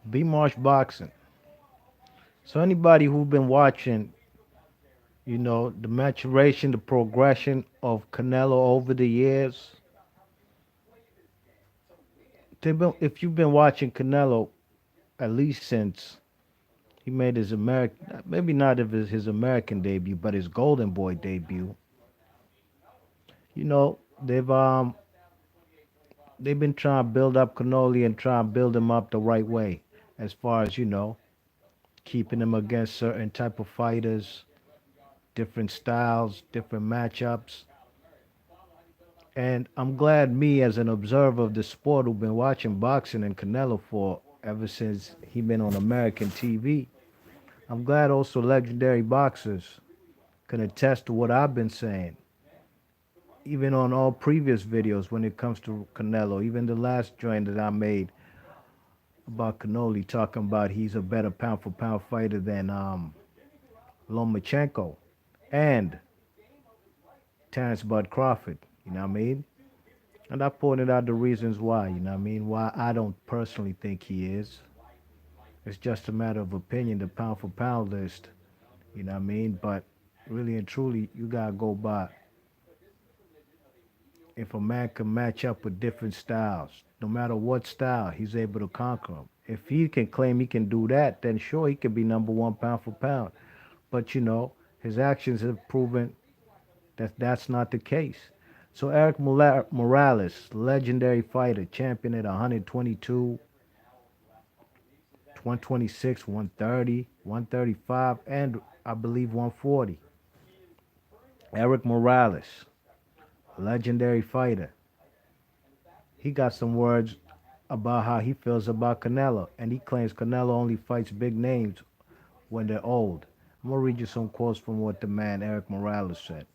B Marsh Boxing. So anybody who's been watching, the maturation, the progression of Canelo over the years, if you've been watching Canelo at least since he made his American, maybe not of his American debut, but his Golden Boy debut, they've been trying to build up Canoli and try and build him up the right way, as far as keeping him against certain type of fighters, different styles, different matchups. And I'm glad me as an observer of the sport who've been watching boxing and Canelo for ever since he been on American TV. I'm glad also legendary boxers can attest to what I've been saying. Even on all previous videos when it comes to Canelo, even the last joint that I made about Canoli talking about he's a better pound for pound fighter than Lomachenko and Terrence Bud Crawford, you know what I mean? And I pointed out the reasons why, you know what I mean? Why I don't personally think he is. It's just a matter of opinion, the pound for pound list, you know what I mean? But really and truly, you gotta go by if a man can match up with different styles, no matter what style, he's able to conquer them. If he can claim he can do that, then sure, he could be number one pound for pound. But his actions have proven that that's not the case. So Eric Morales, legendary fighter, champion at 122, 126, 130, 135, and I believe 140. Eric Morales, legendary fighter. He got some words about how he feels about Canelo, and he claims Canelo only fights big names when they're old. I'm gonna read you some quotes from what the man Eric Morales said.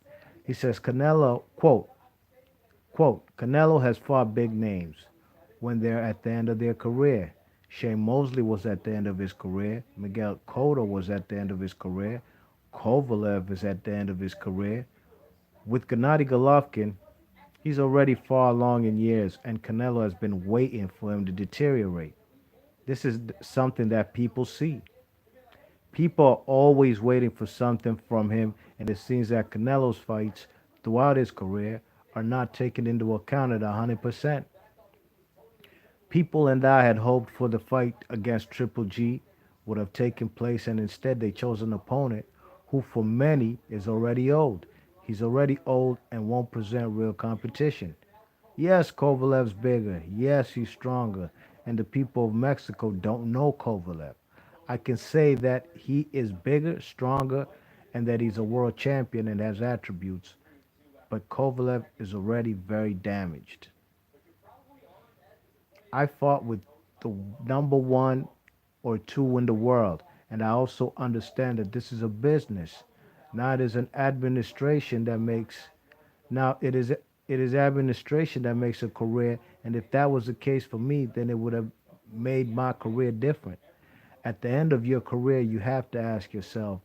He says Canelo, quote, Canelo has fought big names when they're at the end of their career. Shane Mosley was at the end of his career. Miguel Cotto was at the end of his career. Kovalev is at the end of his career. With Gennady Golovkin, he's already far along in years, and Canelo has been waiting for him to deteriorate. This is something that people see. People are always waiting for something from him, and it seems that Canelo's fights throughout his career are not taken into account at 100%. People and I had hoped for the fight against Triple G would have taken place, and instead they chose an opponent who, for many, is already old. He's already old and won't present real competition. Yes, Kovalev's bigger. Yes, he's stronger. And the people of Mexico don't know Kovalev. I can say that he is bigger, stronger, and that he's a world champion and has attributes. But Kovalev is already very damaged. I fought with the number one or two in the world, and I also understand that this is a business. Now it is an administration that makes now it is administration that makes a career, and if that was the case for me, then it would have made my career different. At the end of your career, you have to ask yourself,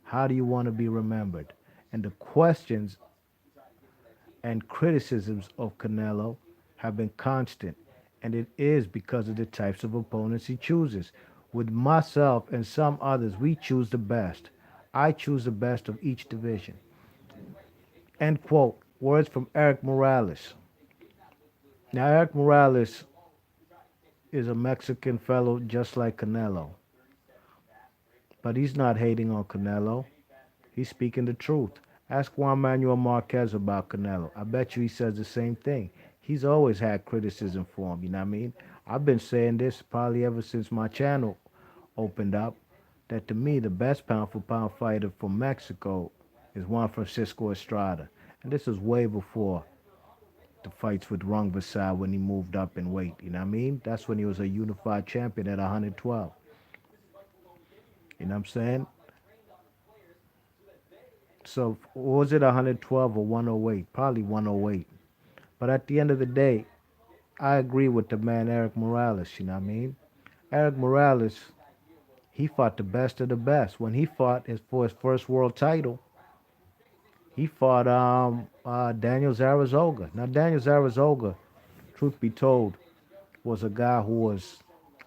how do you want to be remembered? And the questions and criticisms of Canelo have been constant, and it is because of the types of opponents he chooses. With myself and some others, we choose the best. I choose the best of each division. End quote. Words from Eric Morales. Now, Eric Morales is a Mexican fellow just like Canelo, but he's not hating on Canelo. He's speaking the truth. Ask Juan Manuel Marquez about Canelo. I bet you he says the same thing. He's always had criticism for him, you know what I mean? I've been saying this probably ever since my channel opened up, that to me the best pound for pound fighter from Mexico is Juan Francisco Estrada. And this is way before the fights with Rung Vasai when he moved up in weight, you know what I mean? That's when he was a unified champion at 112. You know what I'm saying? So was it 112 or 108? Probably 108. But at the end of the day, I agree with the man Eric Morales, you know what I mean? Eric Morales, he fought the best of the best. When he fought for his first world title, he fought Daniel Zaragoza. Now Daniel Zaragoza, truth be told, was a guy who was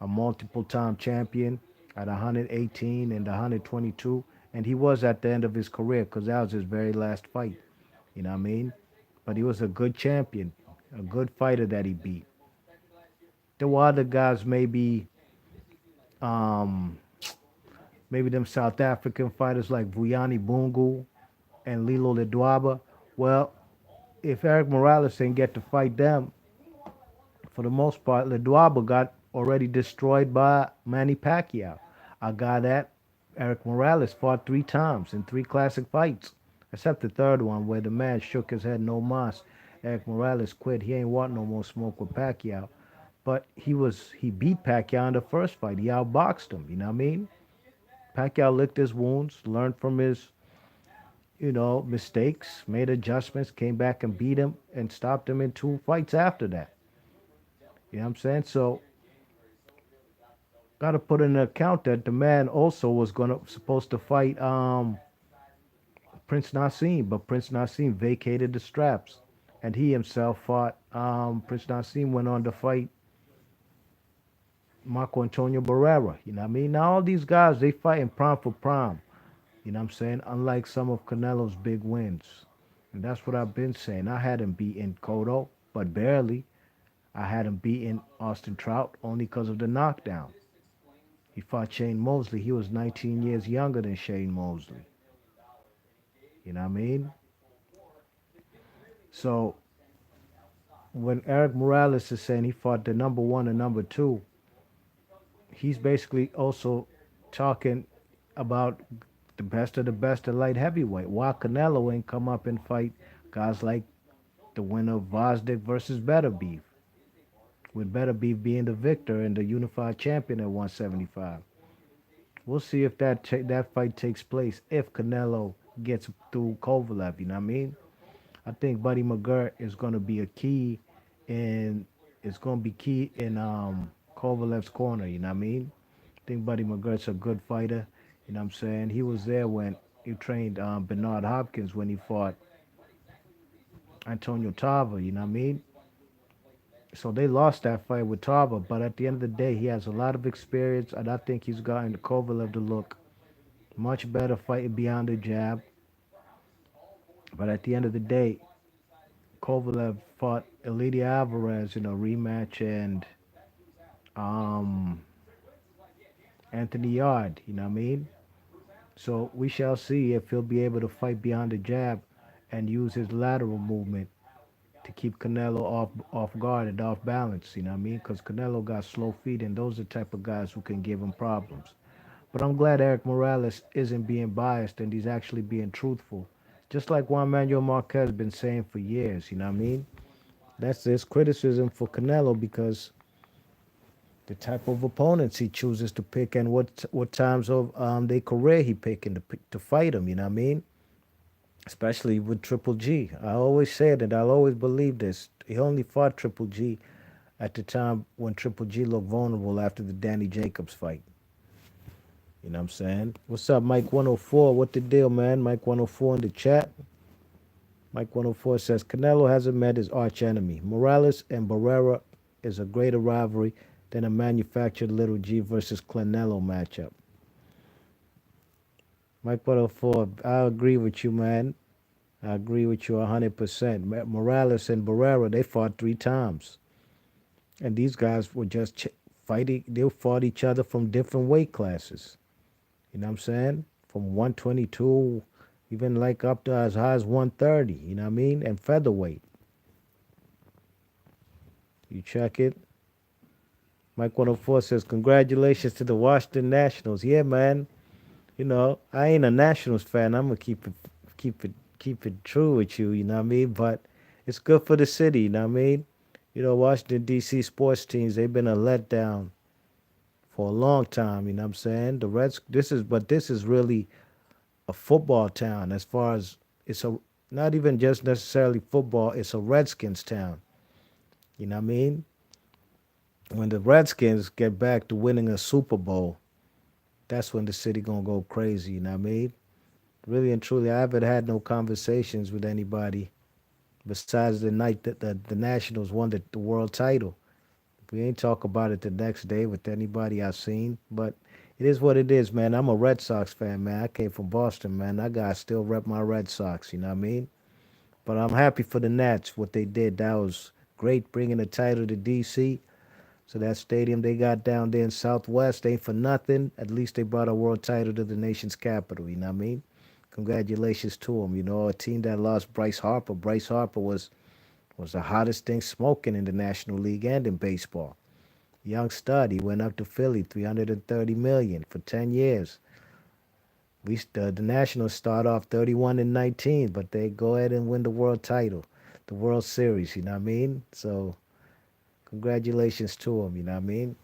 a multiple time champion at 118 and 122. And he was at the end of his career because that was his very last fight. You know what I mean? But he was a good champion, a good fighter that he beat. There were other guys, um, maybe them South African fighters like Vuyani Bungu and Lilo Ledwaba. Well, if Eric Morales didn't get to fight them, for the most part, Ledwaba got already destroyed by Manny Pacquiao. A guy that Eric Morales fought three times in three classic fights, except the third one where the man shook his head no mas. Eric Morales quit. He ain't want no more smoke with Pacquiao. But he beat Pacquiao in the first fight. He outboxed him. You know what I mean? Pacquiao licked his wounds, learned from his mistakes, made adjustments, came back and beat him, and stopped him in two fights after that. You know what I'm saying? So got to put in account that the man also was gonna supposed to fight Prince Nassim, but Prince Nassim vacated the straps, and he himself fought. Prince Nassim went on to fight Marco Antonio Barrera. You know what I mean? Now all these guys they fighting prime for prime. You know what I'm saying? Unlike some of Canelo's big wins, and that's what I've been saying. I had him beaten Cotto, but barely. I had him beaten Austin Trout only because of the knockdown. He fought Shane Mosley. He was 19 years younger than Shane Mosley. You know what I mean? So when Eric Morales is saying he fought the number one and number two, he's basically also talking about the best of light heavyweight. Why Canelo ain't come up and fight guys like the winner of Vosdick versus Better Beef, with Better Beef being the victor and the unified champion at 175. We'll see if that fight takes place if Canelo gets through Kovalev. You know what I mean? I think Buddy McGirt is going to be a key in it's going to be key in Kovalev's corner. You know what I mean? I think Buddy McGirt's a good fighter. You know what I'm saying? He was there when he trained Bernard Hopkins when he fought Antonio Tarver. You know what I mean? So they lost that fight with Tarver, but at the end of the day, he has a lot of experience, and I think he's gotten Kovalev to look much better fighting beyond the jab. But at the end of the day, Kovalev fought Elidia Alvarez in a rematch and um, Anthony Yard. You know what I mean? So we shall see if he'll be able to fight beyond the jab and use his lateral movement to keep Canelo off guard and off balance. You know what I mean? Because Canelo got slow feet, and those are the type of guys who can give him problems. But I'm glad Eric Morales isn't being biased and he's actually being truthful. Just like Juan Manuel Marquez been saying for years, you know what I mean? That's his criticism for Canelo because the type of opponents he chooses to pick and what times of their career he picking to fight him. You know what I mean? Especially with Triple G. I always said it. I'll always believe this. He only fought Triple G at the time when Triple G looked vulnerable after the Danny Jacobs fight. You know what I'm saying? What's up, Mike 104? What the deal, man? Mike 104 in the chat. Mike 104 says Canelo hasn't met his arch enemy. Morales and Barrera is a greater rivalry than a manufactured Little G versus Canelo matchup. Mike 104, I agree with you, man. I agree with you 100%. Morales and Barrera, they fought three times. And these guys were just fighting. They fought each other from different weight classes. You know what I'm saying? From 122, even like up to as high as 130. You know what I mean? And featherweight. You check it. Mike 104 says, congratulations to the Washington Nationals. Yeah, man. I ain't a Nationals fan. I'm gonna keep it true with you, you know what I mean? But it's good for the city, you know what I mean? Washington DC sports teams, they've been a letdown for a long time, you know what I'm saying? The Reds this is really a football town as far as it's a not even just necessarily football, it's a Redskins town. You know what I mean? When the Redskins get back to winning a Super Bowl, that's when the city gonna go crazy, you know what I mean? Really and truly, I haven't had no conversations with anybody besides the night that the Nationals won the world title. We ain't talk about it the next day with anybody I seen, but it is what it is, man. I'm a Red Sox fan, man. I came from Boston, man. I got still rep my Red Sox. You know what I mean? But I'm happy for the Nats what they did. That was great bringing the title to DC. So that stadium they got down there in Southwest ain't for nothing. At least they brought a world title to the nation's capital. You know what I mean? Congratulations to them. You know, a team that lost Bryce Harper. Bryce Harper was the hottest thing smoking in the National League and in baseball. Young stud. He went up to Philly, 330 million for 10 years. The Nationals start off 31 and 19, but they go ahead and win the world title, the World Series. You know what I mean? So congratulations to him. You know what I mean?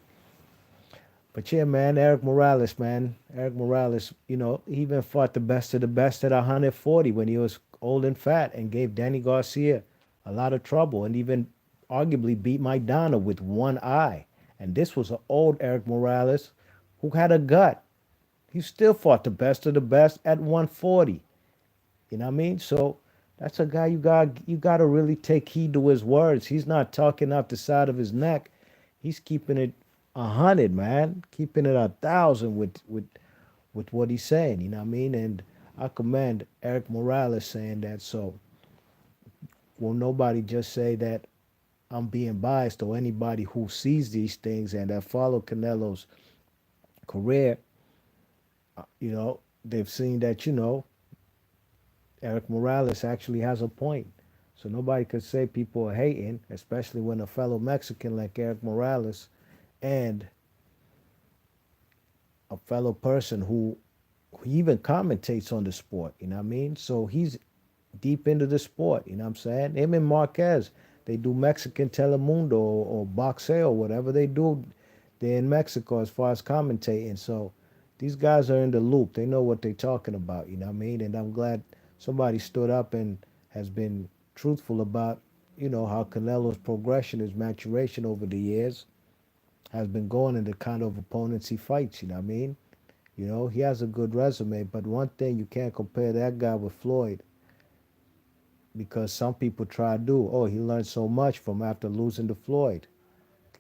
But yeah, man, Eric Morales, man. Eric Morales, you know, he even fought the best of the best at 140 when he was old and fat and gave Danny Garcia a lot of trouble and even arguably beat Maidana with one eye. And this was an old Eric Morales who had a gut. He still fought the best of the best at 140. You know what I mean? So that's a guy you got to really take heed to his words. He's not talking off the side of his neck. He's keeping it 100, man. Keeping it 1,000 with what he's saying. You know what I mean? And I commend Eric Morales saying that. So will nobody just say that I'm being biased, or anybody who sees these things and that follow Canelo's career, they've seen that, Eric Morales actually has a point. So nobody could say people are hating, especially when a fellow Mexican like Eric Morales and a fellow person who even commentates on the sport, you know what I mean? So he's deep into the sport, you know what I'm saying? Him and Marquez, they do Mexican Telemundo or Boxeo, whatever they do. They're in Mexico as far as commentating. So these guys are in the loop. They know what they're talking about, you know what I mean? And I'm glad somebody stood up and has been truthful about, how Canelo's progression, his maturation over the years has been going in the kind of opponents he fights, you know what I mean? He has a good resume, but one thing you can't compare that guy with Floyd because some people try to do. Oh, he learned so much from after losing to Floyd.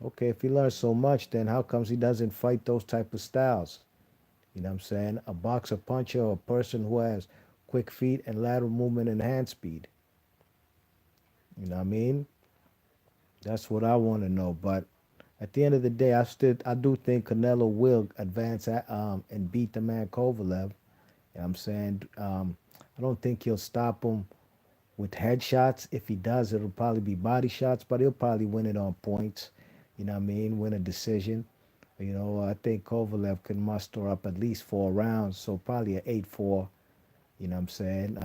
Okay, if he learned so much, then how comes he doesn't fight those type of styles? You know what I'm saying? A boxer puncher or a person who has quick feet and lateral movement and hand speed. You know what I mean? That's what I want to know. But at the end of the day, I do think Canelo will advance and beat the man Kovalev. You know what I'm saying? I don't think he'll stop him with headshots. If he does, it'll probably be body shots, but he'll probably win it on points. You know what I mean? Win a decision. I think Kovalev can muster up at least 4 rounds, so probably an 8-4. You know what I'm saying?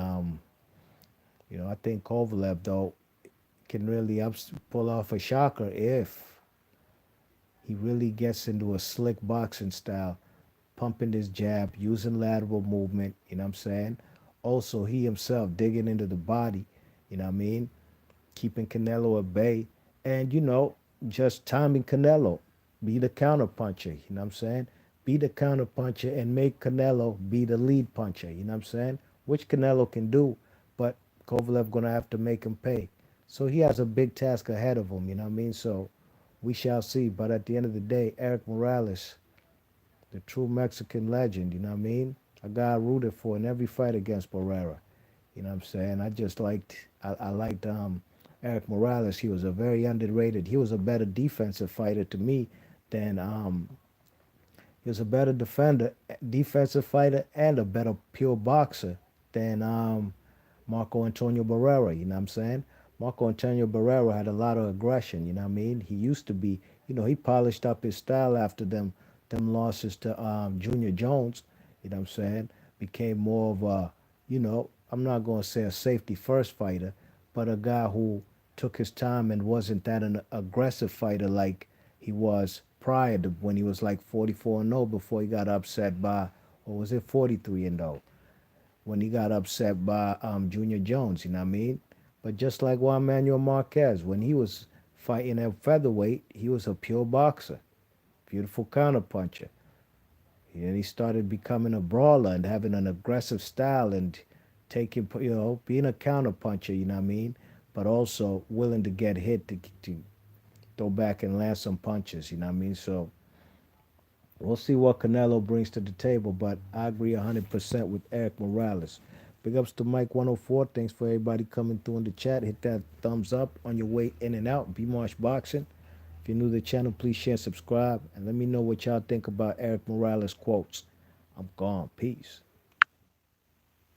I think Kovalev, though, can really pull off a shocker if he really gets into a slick boxing style, pumping his jab, using lateral movement, you know what I'm saying? Also, he himself digging into the body, you know what I mean? Keeping Canelo at bay, and just timing Canelo, be the counter puncher. You know what I'm saying? Be the counter puncher and make Canelo be the lead puncher. You know what I'm saying? Which Canelo can do, but Kovalev gonna have to make him pay. So he has a big task ahead of him. You know what I mean? So we shall see. But at the end of the day, Eric Morales, the true Mexican legend. You know what I mean? A guy I rooted for in every fight against Barrera. You know what I'm saying? I liked Eric Morales. He was a very underrated. He was a better defensive fighter to me than he was a better defensive fighter, and a better pure boxer than Marco Antonio Barrera. You know what I'm saying? Marco Antonio Barrera had a lot of aggression. You know what I mean? He used to be. He polished up his style after them losses to Junior Jones. You know what I'm saying? Became more of a, I'm not going to say a safety first fighter, but a guy who took his time and wasn't that an aggressive fighter like he was prior to when he was like 44 and 0 before he got upset by, or was it 43 and 0 when he got upset by Junior Jones, you know what I mean? But just like Juan Manuel Marquez, when he was fighting at featherweight, he was a pure boxer, beautiful counterpuncher. And he started becoming a brawler and having an aggressive style and being a counterpuncher, you know what I mean? But also willing to get hit to throw back and land some punches. You know what I mean? So we'll see what Canelo brings to the table, but I agree 100% with Eric Morales. Big ups to Mike 104. Thanks for everybody coming through in the chat. Hit that thumbs up on your way in and out. B Marsh Boxing. If you're new to the channel, please share and subscribe. And let me know what y'all think about Eric Morales' quotes. I'm gone. Peace.